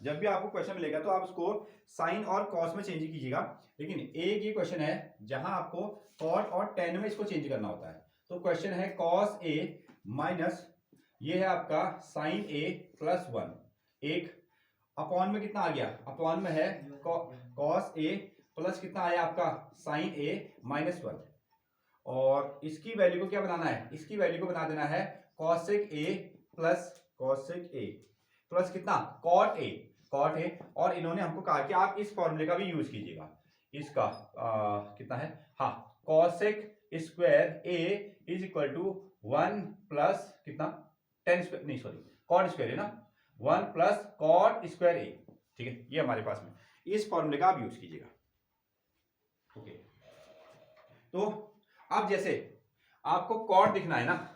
जब भी आपको क्वेश्चन मिलेगा तो आप उसको साइन और कॉस में चेंज कीजिएगा, लेकिन एक ये क्वेश्चन है जहां आपको कॉट और टेन में इसको चेंज करना होता है। तो क्वेश्चन है कॉस ए माइनस ये है आपका साइन ए प्लस वन, एक अपॉन में कितना आ गया, अपॉन में है कॉस ए प्लस कितना आया आपका साइन ए माइनस वन, और इसकी वैल्यू को क्या बनाना है, इसकी वैल्यू को बना देना है कॉसेक ए प्लस कितना कॉट ए, और इन्होंने हमको कहा कि आप इस फॉर्मूले का भी यूज कीजिएगा, इसका कितना है, हाँ cosec square A is equal to one plus कितना टेन स्क्वायर, नहीं सॉरी कॉट स्क्वायर है ना, one plus cot square A, ठीक है ये हमारे पास में, इस फॉर्मूले का आप यूज कीजिएगा। ओके तो अब जैसे आपको कॉट दिखना है ना,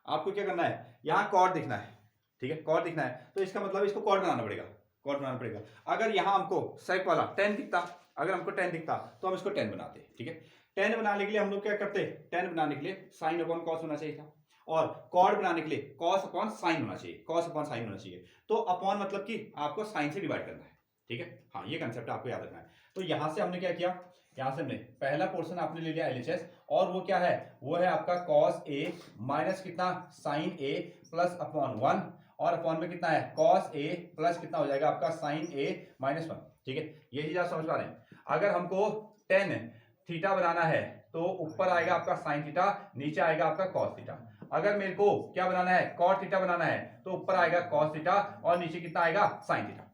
आपको क्या करना है, यहां कॉट दिखना है, ठीक है कॉट दिखना है, तो इसका मतलब इसको कॉट बनाना पड़ेगा, कॉट बनाना पड़ेगा। अगर यहां हमको सेक वाला 10 दिखता, अगर हमको 10 दिखता तो हम इसको 10 बनाते, ठीक है 10 बनाने के लिए हम लोग क्या करते, 10 बनाने के लिए साइन अपॉन कॉस होना चाहिए था, और कॉट बनाने के लिए कॉस अपॉन साइन होना चाहिए, कॉस अपॉन साइन होना चाहिए, तो अपॉन मतलब कि आपको साइन से डिवाइड करना है, ठीक है हाँ ये कंसेप्ट आपको याद रखना है। तो यहां से हमने क्या किया, यहां से हमने पहला पोर्शन आपने ले लिया LHS, और वो क्या है, वो है आपका कॉस ए माइनस कितना साइन ए प्लस अपॉन वन, और अपॉन में कितना है कॉस ए प्लस कितना हो जाएगा आपका साइन ए माइनस वन, ठीक है ये चीज आप समझ पा रहे हैं। अगर हमको टेन थीटा बनाना है तो ऊपर आएगा आपका साइन थीटा, नीचे आएगा आपका कॉस थीटा। अगर मेरे को क्या बनाना है, कॉट थीटा बनाना है, तो ऊपर आएगा कॉस थीटा और नीचे कितना आएगा साइन थीटा,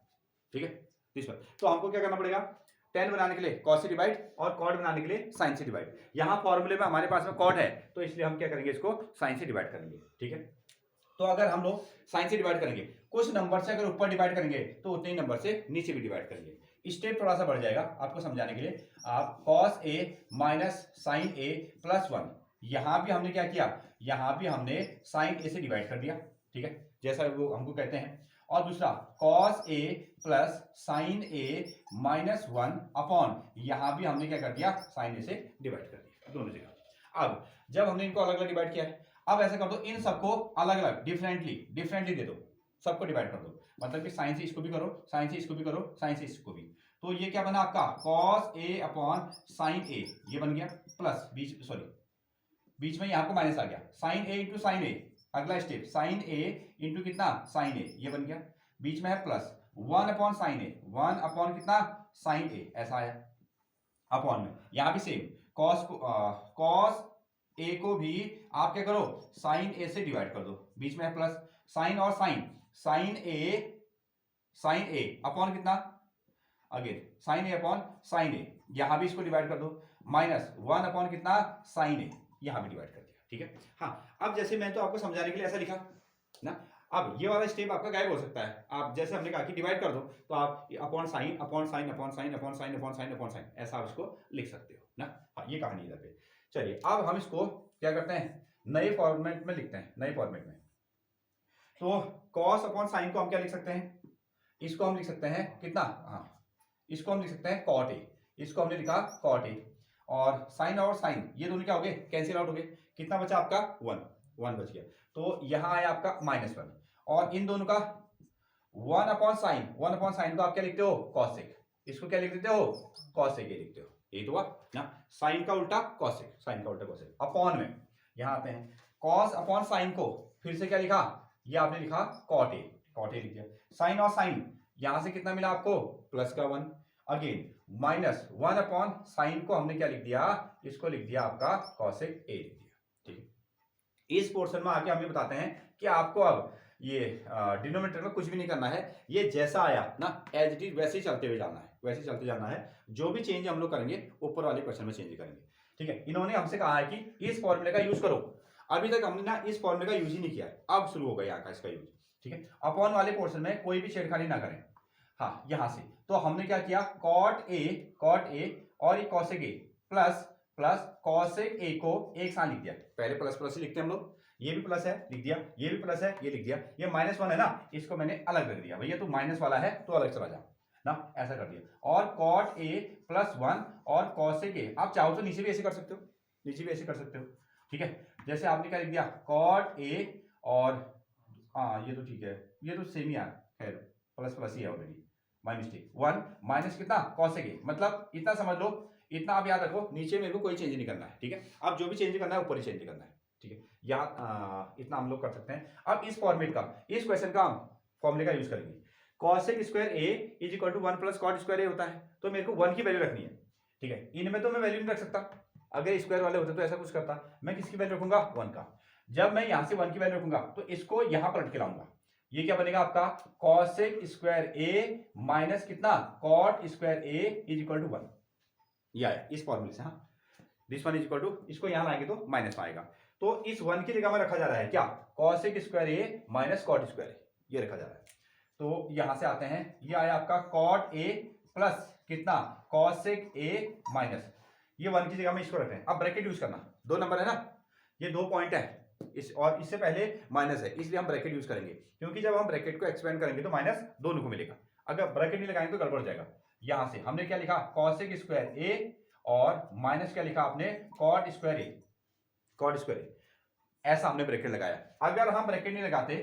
ठीक है इस पर। तो हमको क्या करना पड़ेगा, 10 बनाने के लिए कॉस से डिवाइड और कॉट बनाने के लिए साइन से डिवाइड। यहां फॉर्मूले में हमारे पास में कॉट है तो इसलिए हम क्या करेंगे, इसको साइन से डिवाइड करेंगे, ठीक है। तो अगर हम लोग साइन से डिवाइड करेंगे, कुछ नंबर से अगर ऊपर डिवाइड करेंगे तो उतने ही नंबर से नीचे भी डिवाइड करेंगे। स्टेप थोड़ा सा बढ़ जाएगा आपको समझाने के लिए। आप cos A minus sign A plus one, यहां भी हमने क्या किया, यहां भी हमने साइन ए से डिवाइड कर दिया, ठीक है जैसा वो हमको कहते हैं। और दूसरा cos A plus sign A minus one upon, यहां भी हमने क्या कर दिया, साइन ए से डिवाइड कर दिया दोनों जगह। अब जब हमने इनको अलग अलग डिवाइड किया है, अब ऐसा कर दो इन सबको अलग अलग डिफरेंटली दे दो, सबको डिवाइड कर दो, मतलब कि साइन से इसको भी करो, साइन से इसको भी करो, साइन से इसको भी। तो ये क्या बना आपका कॉस ए अपॉन साइन ए, ये बन गया प्लस बीच में यहां को माइनस आ गया, साइन ए इंटू साइन ए, अगला स्टेप साइन ए इंटू कितना साइन ए, ये बन गया, बीच में है प्लस वन अपॉन साइन ए, वन अपॉन कितना साइन ए, ऐसा आया अपॉन में। यहां भी सेम कॉस ए को भी आप क्या करो, साइन ए से डिवाइड कर दो, बीच में है प्लस साइन और साइन ए अपॉन कितना, अगेन साइन ए अपॉन साइन ए, यहां भी इसको डिवाइड कर दो, माइनस वन अपॉन कितना साइन ए, यहां भी डिवाइड कर दिया, ठीक है। हाँ अब जैसे मैं तो आपको समझाने के लिए ऐसा लिखा ना, अब ये वाला स्टेप आपका गायब हो सकता है। आप जैसे हमने कहा कि डिवाइड कर दो, तो आप upon sine upon sine upon sine upon sine upon sine upon sine ऐसा आप इसको लिख सकते हो ना। हाँ ये कहानी इधर पे। चलिए अब हम इसको क्या करते हैं, नए फॉर्मेट में लिखते हैं, नए फॉर्मेट में। तो कॉस अपॉन साइन को हम क्या लिख सकते हैं, इसको हम लिख सकते हैं कितना, हाँ इसको हम लिख सकते हैं कॉट ए, इसको हमने लिखा कॉट ए, और साइन और साइन ये दोनों क्या हो गए, कैंसिल आउट हो गए, कितना बचा आपका वन बच गया। तो यहां आया आपका माइनस वन, और इन दोनों का वन अपॉन साइन को आप क्या लिखते हो कॉसेक, इसको क्या लिख देते हो कॉसेक ये लिखते हो, ये तो हुआ ना, साइन का उल्टा कॉसेक, साइन का उल्टा कॉसेक। अपॉन में यहां आते हैं, कॉस अपॉन साइन को फिर से क्या लिखा, ये आपने लिखा कॉट ए लिख दिया, साइन और साइन यहां से कितना मिला आपको प्लस का one, again minus one upon sine को हमने क्या लिख दिया, इसको लिख दिया आपका कॉसेक ए लिख दिया, ठीक है। इस पोर्शन में आके हम ये बताते हैं कि आपको अब ये डिनोमिनेटर में कुछ भी नहीं करना है, ये जैसा आया ना एज इट इज वैसे ही चलते हुए जाना है, वैसे ही चलते जाना है। जो भी चेंज हम लोग करेंगे ऊपर वाले क्वेश्चन में चेंज करेंगे, ठीक है। इन्होंने हमसे कहा है कि इस फॉर्मूले का यूज करो, अभी तक हमने ना इस फॉर्मूले का यूज ही नहीं किया है, अब शुरू हो गया यहाँ का इसका यूज, ठीक है। अपॉन वाले पोर्शन में कोई भी छेड़खानी ना करें। हाँ यहां से तो हमने क्या किया, कॉट ए और ये कॉसेक ए प्लस कॉसेक ए को एक साथ लिख दिया, पहले प्लस प्लस ही लिखते हैं हम लोग, ये भी प्लस है लिख दिया, ये भी प्लस है ये लिख दिया, ये माइनस वन है ना, इसको मैंने अलग रख दिया, भैया तो माइनस वाला है तो अलग चला जा ना, ऐसा कर दिया। और कॉट ए प्लस वन और कॉसेक ए, आप चाहो तो नीचे भी ऐसे कर सकते हो, नीचे भी ऐसे कर सकते हो, ठीक है। जैसे आपने क्या लिख दिया कॉट ए, और हाँ ये तो ठीक है, ये तो सेम ही है, खैर प्लस प्लस ही है ऑलरेडी, माय मिस्टेक। 1 माइनस कितना कॉसेक ए, मतलब इतना समझ लो, इतना आप याद रखो, नीचे मेरे को कोई चेंज नहीं करना है, ठीक है। अब जो भी चेंज करना है ऊपर ही चेंज करना है, ठीक है। यहाँ इतना हम लोग कर सकते हैं। अब इस फॉर्मेट का, इस क्वेश्चन का हम फॉर्मूले का यूज करेंगे। Cosec square A is equal to 1 plus cot square A होता है, तो मेरे को 1 की वैल्यू रखनी है, ठीक है। इनमें तो मैं वैल्यू नहीं रख सकता, अगर स्क्वायर वाले होते तो ऐसा कुछ करता। मैं किसकी वैल्यू रखूंगा, 1 का। जब मैं यहां से 1 की वैल्यू रखूंगा तो इसको यहां पलट के लाऊंगा, ये क्या बनेगा आपका, कॉसेक स्क्वायर ए माइनस कितना cot square A is equal to 1, ये आया इस फॉर्मूले से। हाँ, this one is equal to, इसको यहां लाएंगे तो माइनस आएगा, तो इस 1 की जगह में रखा जा रहा है क्या, cosec square A minus cot square ए, ये रखा जा रहा है। तो यहां से आते हैं, ये आया आपका कॉट ए प्लस कितना कॉसेक ए माइनस, ये 1 की जगह में इसको रख रहे हैं। अब ब्रैकेट यूज करना, 2 नंबर है ना, ये 2 पॉइंट है इस, और इससे पहले माइनस है, इसलिए हम ब्रैकेट यूज करेंगे, क्योंकि जब हम ब्रैकेट को एक्सपेंड करेंगे तो माइनस दोनों को मिलेगा। अगर ब्रैकेट नहीं लगाएंगे तो गड़बड़ हो जाएगा। यहां से हमने क्या लिखा, कॉसेक स्क्वायर ए, और माइनस क्या लिखा आपने, कॉट स्क्वायर ए, कॉट स्क्वायर ए, ऐसा हमने ब्रैकेट लगाया। अगर हम ब्रैकेट नहीं लगाते,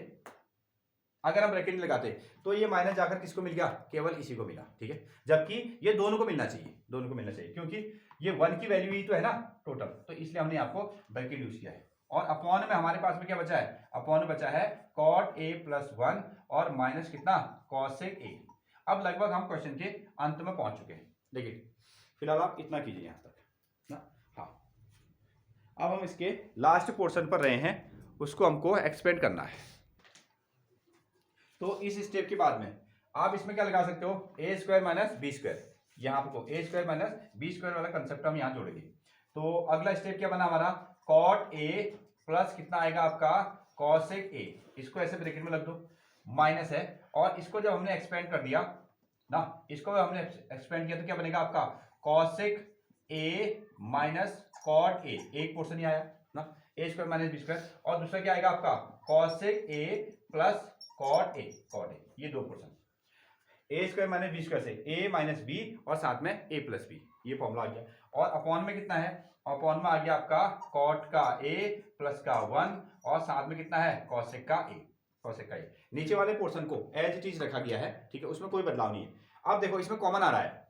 अगर हम ब्रैकेट नहीं लगाते तो ये माइनस जाकर किसको मिल गया, केवल इसी को मिला, ठीक है। जबकि ये दोनों को मिलना चाहिए, दोनों को मिलना चाहिए, क्योंकि ये 1 की वैल्यू ही तो है ना टोटल, तो इसलिए हमने आपको ब्रैकेट यूज किया है। और अपॉन में हमारे पास में क्या बचा है, अपॉन में बचा है कॉट ए प्लस 1 और माइनस कितना कॉसेक ए। अब लगभग हम क्वेश्चन के अंत में पहुंच चुके हैं। देखिए फिलहाल आप इतना कीजिए यहां तक ना। हाँ, अब हम इसके लास्ट पोर्शन पर रहे हैं, उसको हमको एक्सपेंड करना है। तो इस स्टेप के बाद में आप इसमें क्या लगा सकते हो, ए स्क्वायर माइनस बी स्क्वायर, यहाँ आपको ए स्क्वायर माइनस बी स्क्वायर वाला कंसेप्ट हम यहाँ जोड़ेंगे। तो अगला स्टेप क्या बना हमारा, कॉट ए प्लस कितना आएगा आपका कॉसेक ए, इसको ऐसे ब्रैकेट में लग दो, माइनस है, और इसको जब हमने एक्सपेंड कर दिया ना, इसको हमने एक्सपेंड किया तो क्या बनेगा आपका cosec A minus cot A, एक पोर्शन ही आया ना, A square minus B square, और दूसरा क्या आएगा आपका cosec A plus cot A, cot A, ये 2 portion, A square minus B square से ए माइनस बी और साथ में ए प्लस बी, ये फॉर्मूला आ गया। और अपॉन में कितना है, अपॉन में आ गया आपका कॉट का ए प्लस का 1 और साथ में कितना है कॉसेक का ए, कॉसेक का ए। नीचे वाले पोर्शन को एज इट इज रखा गया है, ठीक है, उसमें कोई बदलाव नहीं है। अब देखो इसमें कॉमन आ रहा है,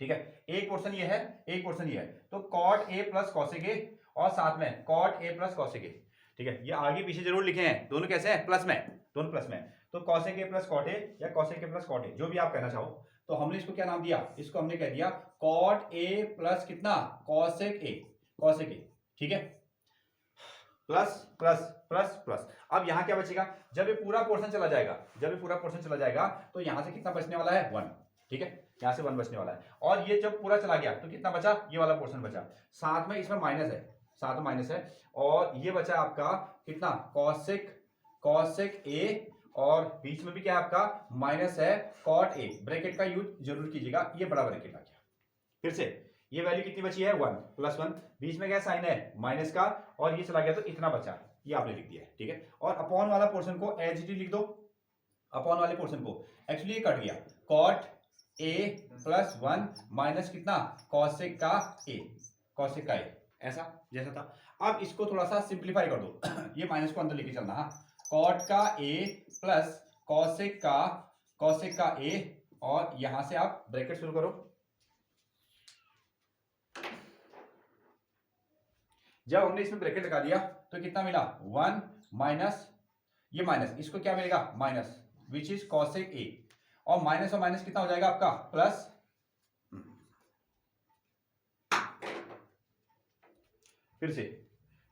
ठीक है, एक पोर्शन ये है, एक पोर्शन ये है, तो cot A plus cosec A और साथ में cot A plus cosec A, ठीक है। ये आगे पीछे जरूर लिखे हैं, दोनों कैसे हैं, प्लस में, दोनों प्लस में, तो cosec A plus cot A या cosec A plus cot A, जो भी आप कहना चाहो। तो हमने इसको क्या नाम दिया, इसको हमने कह दिया कॉट ए प्लस कितना कॉसेक ए, कॉसेक ए, ठीक है, प्लस प्लस प्लस प्लस। अब यहां क्या बचेगा, जब ये पूरा पोर्शन चला जाएगा, जब ये पूरा पोर्शन चला जाएगा तो यहां से कितना बचने वाला है, 1, ठीक है, यहां से 1 बचने वाला है। और ये जब पूरा चला गया तो कितना बचा, ये वाला पोर्शन बचा, साथ में इसमें माइनस है, साथ में माइनस है, और ये बचा आपका कितना कॉसेक, कॉसेक ए, और बीच में भी क्या है आपका माइनस है कॉट ए। ब्रैकेट का यूज जरूर कीजिएगा, ये बड़ा ब्रैकेट आ गया। फिर से ये वैल्यू कितनी बची है, 1 प्लस 1, बीच में क्या साइन है माइनस का, और ये चला गया तो इतना बचा, ये आपने लिख दिया है, ठीक है। और अपॉन वाला पोर्शन को एज इट इज लिख दो, अपॉन वाले पोर्शन को, एक्चुअली ये कट गया, कॉट ए प्लस 1 माइनस कितना कॉसेक का ए, कॉसेक का ए, ऐसा जैसा था। अब इसको थोड़ा सा सिंप्लीफाई कर दो ये माइनस को अंदर लेके चलना, हाँ, कॉट का ए प्लस कॉसेक का ए, और यहां से आप ब्रैकेट शुरू करो। जब हमने इसमें ब्रैकेट लगा दिया तो कितना मिला, 1 माइनस, ये माइनस, इसको क्या मिलेगा minus, which is cosec A, और माइनस और माइनस कितना हो जाएगा आपका प्लस, फिर से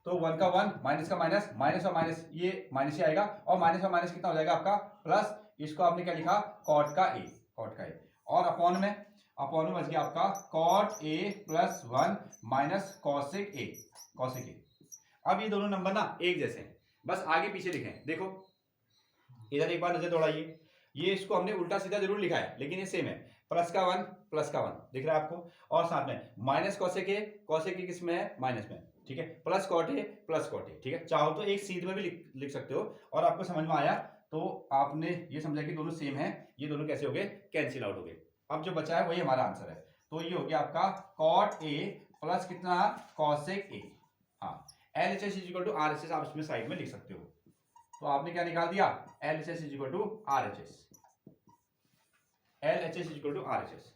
तो 1 का 1 माइनस का माइनस, माइनस और माइनस ये माइनस ही आएगा, और माइनस और माइनस कितना हो जाएगा आपका प्लस, इसको आपने क्या लिखा कॉट का ए, कॉट का ए, और अपॉन में बच गया आपका cot A plus 1 minus cosec A, cosec A. अब ये दोनों नंबर ना एक जैसे हैं, बस आगे पीछे लिखें। देखो इधर एक बार नजर दौड़ाइए, ये इसको हमने उल्टा सीधा जरूर लिखा है लेकिन ये सेम है, प्लस का 1 प्लस का 1 दिख रहा है आपको, और साथ में माइनस कॉसेक ए किस में है, माइनस में, ठीक है, plus cot A plus cot A, ठीक है। चाहो तो एक सीध में भी लिख सकते हो, और आपको समझ में आया तो आपने ये समझा कि दोनों सेम है, ये दोनों कैसे हो गए, कैंसिल आउट हो गए। अब जो बचा है वही हमारा आंसर है, तो ये हो गया आपका कॉट ए प्लस कितना कॉसेक ए। हाँ, LHS is equal to RHS आप इसमें साइड में लिख सकते हो। तो आपने क्या निकाल दिया, LHS is equal to RHS, LHS is equal to RHS।